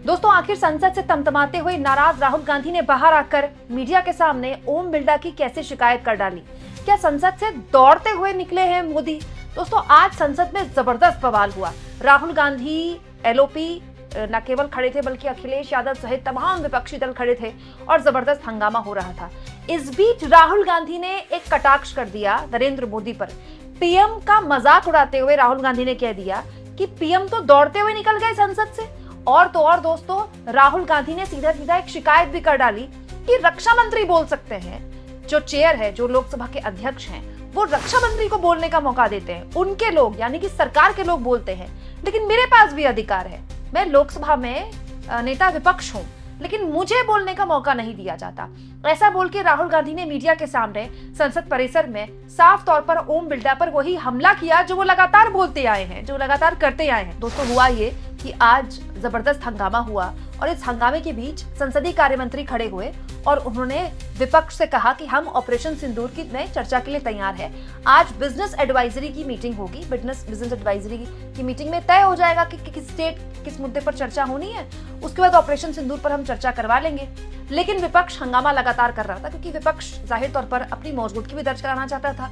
दोस्तों, आखिर संसद से तमतमाते हुए नाराज राहुल गांधी ने बाहर आकर मीडिया के सामने ओम बिरला की कैसे शिकायत कर डाली। क्या संसद से दौड़ते हुए निकले हैं मोदी? दोस्तों, आज संसद में जबरदस्त बवाल हुआ। राहुल गांधी, एलओपी न केवल खड़े थे बल्कि अखिलेश यादव सहित तमाम विपक्षी दल खड़े थे और जबरदस्त हंगामा हो रहा था। इस बीच राहुल गांधी ने एक कटाक्ष कर दिया नरेंद्र मोदी पर। पीएम का मजाक उड़ाते हुए राहुल गांधी ने कह दिया कि पीएम तो दौड़ते हुए निकल गए संसद से। और तो और दोस्तों, राहुल गांधी ने सीधा सीधा एक शिकायत भी कर डाली कि रक्षा मंत्री बोल सकते हैं। जो चेयर है, जो लोकसभा के अध्यक्ष हैं, वो रक्षा मंत्री को बोलने का मौका देते हैं। उनके लोग यानी कि सरकार के लोग बोलते हैं, लेकिन मेरे पास भी अधिकार है। मैं लोकसभा में नेता विपक्ष हूं, लेकिन मुझे बोलने का मौका नहीं दिया जाता। ऐसा बोल के राहुल गांधी ने मीडिया के सामने संसद परिसर में साफ तौर पर ओम बिरला पर वही हमला किया जो वो लगातार बोलते आए हैं, जो लगातार करते आए हैं। दोस्तों, हुआ ये कि आज जबरदस्त हंगामा हुआ और इस हंगामे के बीच संसदीय कार्य मंत्री खड़े हुए और उन्होंने विपक्ष से कहा कि हम ऑपरेशन सिंदूर की नई चर्चा के लिए तैयार है। आज बिजनेस एडवाइजरी की मीटिंग होगी। बिजनेस एडवाइजरी की मीटिंग में तय हो जाएगा कि किस स्टेट किस मुद्दे पर चर्चा होनी है। उसके बाद ऑपरेशन सिंदूर पर हम चर्चा करवा लेंगे। लेकिन विपक्ष हंगामा लगातार कर रहा था, क्योंकि विपक्ष जाहिर तौर पर अपनी मौजूदगी भी दर्ज कराना चाहता था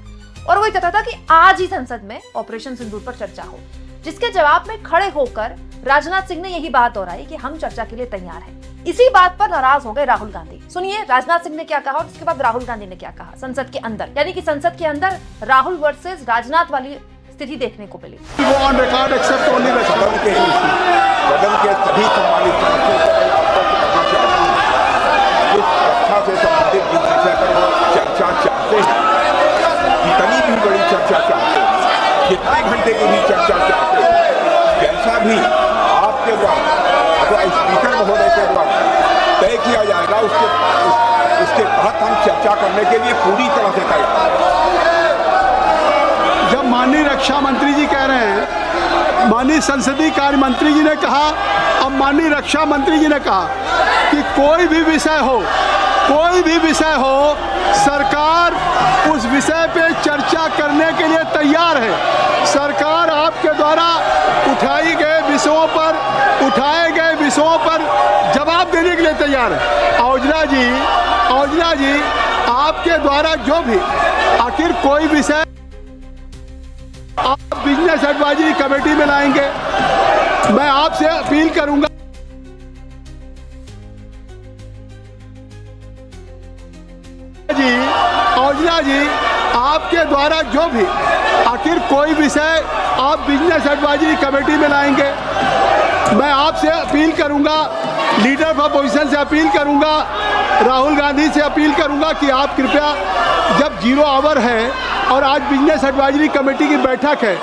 और वो चाहता था कि आज ही संसद में ऑपरेशन सिंदूर पर चर्चा हो। जिसके जवाब में खड़े होकर राजनाथ सिंह ने यही बात दोहराई कि हम चर्चा के लिए तैयार हैं। इसी बात पर नाराज हो गए राहुल गांधी। सुनिए राजनाथ सिंह ने क्या कहा और उसके बाद राहुल गांधी ने क्या कहा संसद के अंदर, यानी कि संसद के अंदर राहुल वर्सेस राजनाथ वाली स्थिति देखने को मिली। सदन के सभी सम्मानित रक्षा से संबंधित विषय पर चर्चा चाहते हैं, जितनी भी बड़ी चर्चा चाहते हैं, कितने घंटे की भी चर्चा चाहते हैं, जैसा भी आपके द्वारा अथवा स्पीकर महोदय के द्वारा तय किया जाएगा उसके तहत हम चर्चा करने के लिए पूरी तरह से तैयार हैं। जब माननीय रक्षा मंत्री जी कह रहे हैं, माननीय संसदीय कार्य मंत्री जी ने कहा, अब माननीय रक्षा मंत्री जी ने कहा कि कोई भी विषय हो संरकार उस विषय पे चर्चा करने के लिए तैयार है। सरकार आपके द्वारा उठाए गए विषयों पर जवाब देने के लिए तैयार है। औजला जी आपके द्वारा जो भी आखिर कोई विषय आप बिजनेस एडवाइजरी कमेटी में लाएंगे, मैं आपसे अपील करूंगा औजला जी आपके द्वारा जो भी आखिर कोई विषय आप बिजनेस एडवाइजरी कमेटी में लाएंगे, मैं आपसे अपील करूंगा, लीडर ऑफ अपोजिशन से अपील करूंगा, राहुल गांधी से अपील करूंगा कि आप कृपया, जब 0 आवर है और आज बिजनेस एडवाइजरी कमेटी की बैठक है,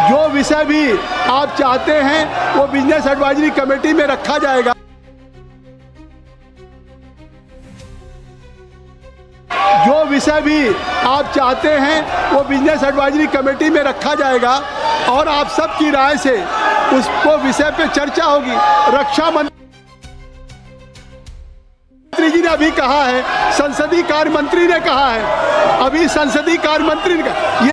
जो विषय भी आप चाहते हैं वो बिजनेस एडवाइजरी कमेटी में रखा जाएगा। जो विषय भी आप चाहते हैं वो बिजनेस एडवाइजरी कमेटी में रखा जाएगा और आप सबकी राय से उसको विषय पे चर्चा होगी। रक्षा मंत्री जी ने अभी कहा है, संसदीय कार्य मंत्री ने कहा है, अभी संसदीय कार्य मंत्री ने कहा,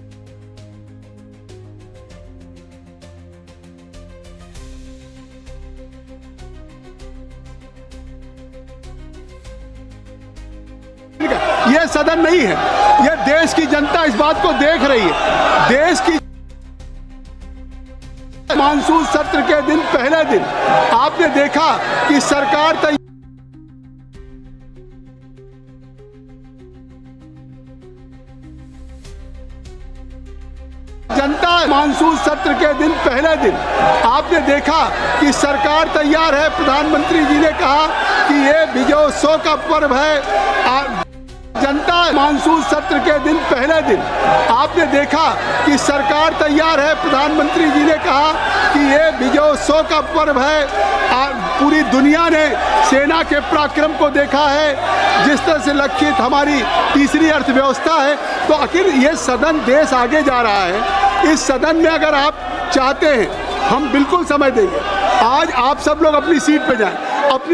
ये सदन नहीं है, ये देश की जनता इस बात को देख रही है। देश की मानसून सत्र के दिन पहले दिन आपने देखा कि सरकार मानसून सत्र के दिन पहले दिन आपने देखा कि सरकार तैयार है। प्रधानमंत्री जी ने कहा कि ये विजयोत्सव का पर्व है। जनता मानसून सत्र के दिन पहले दिन आपने देखा कि सरकार तैयार है। प्रधानमंत्री जी ने कहा कि ये विजयोत्सव का पर्व है। पूरी दुनिया ने सेना के पराक्रम को देखा है, जिस तरह से लक्षित हमारी तीसरी अर्थव्यवस्था है। तो आखिर ये सदन, देश आगे जा रहा है। इस सदन में अगर आप चाहते हैं, हम बिल्कुल समय देंगे। आज आप सब लोग अपनी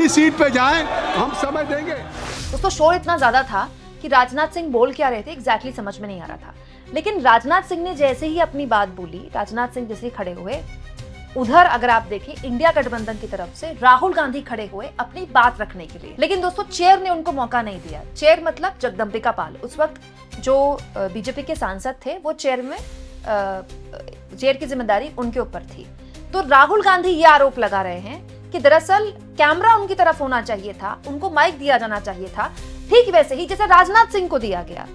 सीट पे जाएं, हम समय देंगे। दोस्तों, शोर इतना ज्यादा था कि राजनाथ सिंह बोल क्या रहे थे एग्जैक्टली समझ में नहीं आ रहा था। लेकिन राजनाथ सिंह ने जैसे ही अपनी बात बोली, राजनाथ सिंह जैसे ही खड़े हुए, उधर अगर आप देखें इंडिया गठबंधन की तरफ से राहुल गांधी खड़े हुए अपनी बात रखने के लिए, लेकिन दोस्तों चेयर ने उनको मौका नहीं दिया। चेयर मतलब जगदम्बिका पाल, उस वक्त जो बीजेपी के सांसद थे वो चेयर की जिम्मेदारी उनके ऊपर थी। तो राहुल गांधी ये आरोप लगा रहे हैं कि दरअसल कैमरा उनकी तरफ होना चाहिए था, उनको माइक दिया जाना चाहिए था, ठीक वैसे ही जैसे राजनाथ सिंह को दिया गया।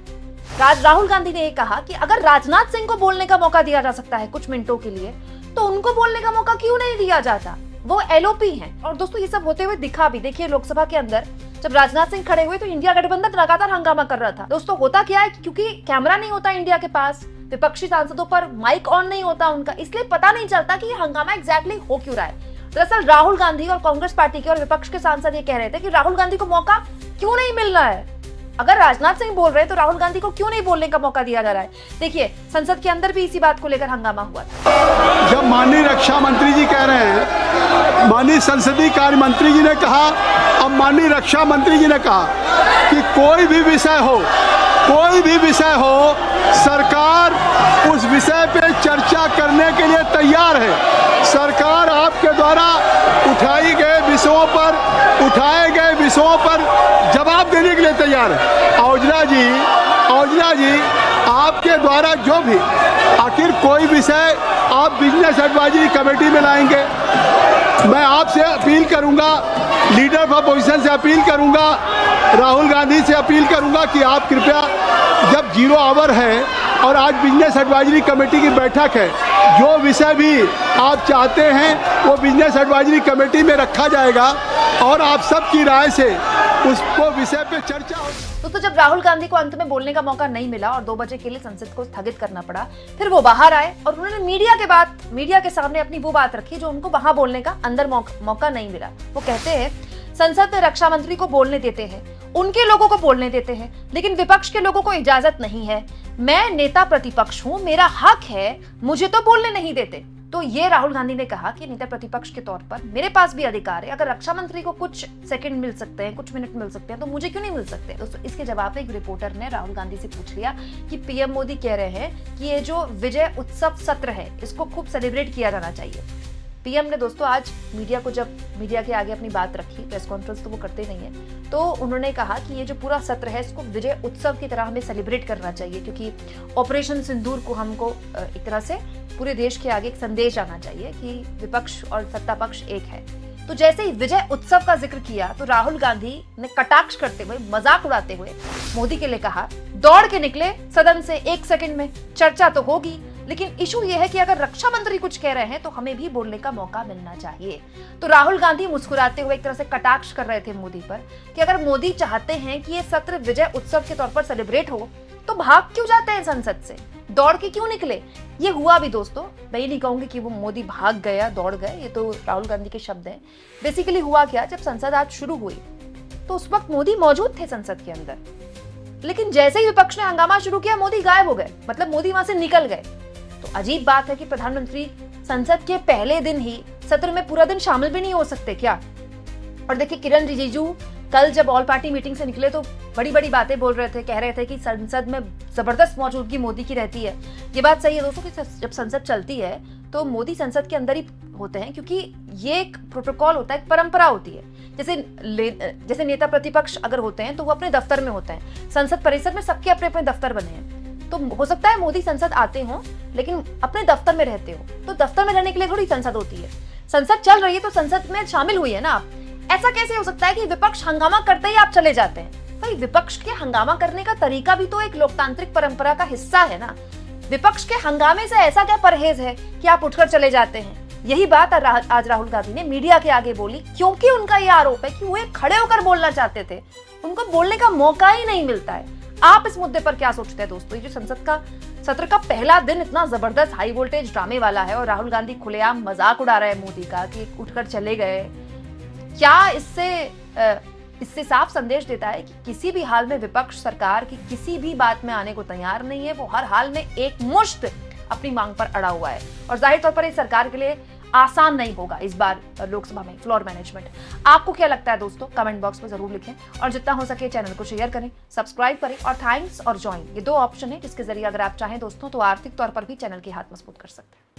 राहुल गांधी ने यह कहा कि अगर राजनाथ सिंह को बोलने का मौका दिया जा सकता है कुछ मिनटों के लिए, तो उनको बोलने का मौका क्यों नहीं दिया जाता? वो एलओपी हैं। और दोस्तों ये सब होते हुए दिखा भी, देखिए लोकसभा के अंदर जब राजनाथ सिंह खड़े हुए तो इंडिया गठबंधन लगातार हंगामा कर रहा था। दोस्तों होता क्या है, क्योंकि कैमरा नहीं होता इंडिया के पास, विपक्षी सांसदों पर माइक ऑन नहीं होता उनका, इसलिए पता नहीं चलता कि ये हंगामा एग्जैक्टली हो क्यों रहा है। दरअसल राहुल गांधी और कांग्रेस पार्टी के और विपक्ष के सांसद ये कह रहे थे कि राहुल गांधी को मौका क्यों नहीं मिल रहा है। अगर राजनाथ सिंह बोल रहे हैं तो राहुल गांधी को क्यों नहीं बोलने का मौका दिया जा रहा है। देखिए संसद के अंदर भी इसी बात को लेकर हंगामा हुआ था। जब माननीय रक्षा मंत्री जी कह रहे हैं, माननीय संसदीय कार्य मंत्री जी ने कहा, अब माननीय रक्षा मंत्री जी ने कहा कि कोई भी विषय हो सरकार उस विषय पे चर्चा करने के लिए तैयार है। सरकार आपके द्वारा उठाए गए विषयों पर जवाब देने के लिए तैयार है। औजला जी आपके द्वारा जो भी आखिर कोई विषय आप बिजनेस एडवाइजरी कमेटी में लाएंगे, मैं आपसे अपील करूंगा, लीडर ऑफ अपोजिशन से अपील करूंगा, राहुल गांधी से अपील करूंगा कि आप कृपया, जब 0 आवर है और आज बिजनेस एडवाइजरी कमेटी की बैठक है, जो विषय भी आप चाहते हैं वो बिजनेस एडवाइजरी कमेटी में रखा जाएगा और आप सबकी राय से उसको विषय पे चर्चा हो। दोस्तों जब राहुल गांधी को अंत में बोलने का मौका नहीं मिला और 2 बजे के लिए संसद को स्थगित करना पड़ा, फिर वो बाहर आए और उन्होंने मीडिया के सामने अपनी वो बात रखी जो उनको वहां बोलने का अंदर मौका नहीं मिला। वो कहते हैं संसद में रक्षा मंत्री को बोलने देते हैं, उनके लोगों को बोलने देते हैं, लेकिन विपक्ष के लोगों को इजाजत नहीं है। मैं नेता प्रतिपक्ष हूं, मेरा हक है, मुझे तो बोलने नहीं देते। तो ये राहुल गांधी ने कहा कि नेता प्रतिपक्ष के तौर पर मेरे पास भी अधिकार है, अगर रक्षा मंत्री को कुछ सेकंड मिल सकते हैं, कुछ मिनट मिल सकते हैं, तो मुझे क्यों नहीं मिल सकते। दोस्तों इसके जवाब में एक रिपोर्टर ने राहुल गांधी से पूछ लिया कि पीएम मोदी कह रहे हैं कि ये जो विजय उत्सव सत्र है इसको खूब सेलिब्रेट किया जाना चाहिए। पीएम ने दोस्तों आज जब मीडिया के आगे अपनी बात रखी, प्रेस कॉन्फ्रेंस तो वो करते नहीं है, तो उन्होंने कहा कि ये जो पूरा सत्र है इसको विजय उत्सव की तरह हमें सेलिब्रेट करना चाहिए, क्योंकि ऑपरेशन सिंदूर को हमको एक तरह से पूरे देश के आगे एक संदेश आना चाहिए कि विपक्ष और सत्ता पक्ष एक है। तो जैसे ही विजय उत्सव का जिक्र किया तो राहुल गांधी ने कटाक्ष करते हुए, मजाक उड़ाते हुए मोदी के लिए कहा, दौड़ के निकले सदन से 1 सेकंड में, चर्चा तो होगी, लेकिन इशू ये है कि अगर रक्षा मंत्री कुछ कह रहे हैं तो हमें भी बोलने का मौका मिलना चाहिए। तो राहुल गांधी मुस्कुराते हुए एक तरह से कटाक्ष कर रहे थे मोदी पर कि अगर मोदी चाहते हैं कि ये सत्र विजय उत्सव के तौर पर सेलिब्रेट हो तो भाग क्यों जाते हैं संसद से, दौड़ के क्यों निकले। ये हुआ भी दोस्तों, मैं ये नहीं कहूंगी कि वो मोदी भाग गया, दौड़ गए, ये तो राहुल गांधी के शब्द हैं। बेसिकली हुआ क्या, जब संसद आज शुरू हुई तो उस वक्त मोदी मौजूद थे संसद के अंदर, लेकिन जैसे ही विपक्ष ने हंगामा शुरू किया मोदी गायब हो गए, मतलब मोदी वहां से निकल गए। तो अजीब बात है कि प्रधानमंत्री संसद के पहले दिन ही सत्र में पूरा दिन शामिल भी नहीं हो सकते क्या। और देखिए किरण रिजिजू कल जब ऑल पार्टी मीटिंग से निकले तो बड़ी बड़ी बातें बोल रहे थे, कह रहे थे कि संसद में जबरदस्त मौजूदगी मोदी की रहती है। ये बात सही है दोस्तों कि जब संसद चलती है तो मोदी संसद के अंदर ही होते हैं, क्योंकि ये एक प्रोटोकॉल होता है, एक परंपरा होती है। जैसे नेता प्रतिपक्ष अगर होते हैं तो वो अपने दफ्तर में होते हैं, संसद परिसर में सबके अपने अपने दफ्तर बने हैं। तो हो सकता है मोदी संसद आते हो लेकिन अपने दफ्तर में रहते हो, तो दफ्तर में रहने के लिए थोड़ी संसद होती है। संसद चल रही है तो संसद में शामिल हुई है ना आप। ऐसा कैसे हो सकता है कि विपक्ष हंगामा करते ही आप चले जाते हैं। भाई विपक्ष के हंगामा करने का तरीका भी तो एक लोकतांत्रिक परंपरा का हिस्सा है ना। विपक्ष के हंगामे से ऐसा क्या परहेज है कि आप उठकर चले जाते हैं। यही बात आज राहुल गांधी ने मीडिया के आगे बोली, क्योंकि उनका यह आरोप है कि वो खड़े होकर बोलना चाहते थे, उनको बोलने का मौका ही नहीं मिलता है। आप इस मुद्दे पर क्या सोचते हैं दोस्तों। ये जो संसद का सत्र का पहला दिन इतना जबरदस्त हाई वोल्टेज ड्रामे वाला है और राहुल गांधी खुलेआम मजाक उड़ा रहे हैं मोदी का कि उठकर चले गए, क्या इससे साफ संदेश देता है कि किसी भी हाल में विपक्ष सरकार की किसी भी बात में आने को तैयार नहीं है। वो हर हाल में एक मुश्त अपनी मांग पर अड़ा हुआ है और जाहिर तौर पर इस सरकार के लिए आसान नहीं होगा इस बार लोकसभा में फ्लोर मैनेजमेंट। आपको क्या लगता है दोस्तों, कमेंट बॉक्स में जरूर लिखें और जितना हो सके चैनल को शेयर करें, सब्सक्राइब करें और थैंक्स और ज्वाइन, ये 2 ऑप्शन है जिसके जरिए अगर आप चाहें दोस्तों तो आर्थिक तौर पर भी चैनल की हाथ मजबूत कर सकते हैं।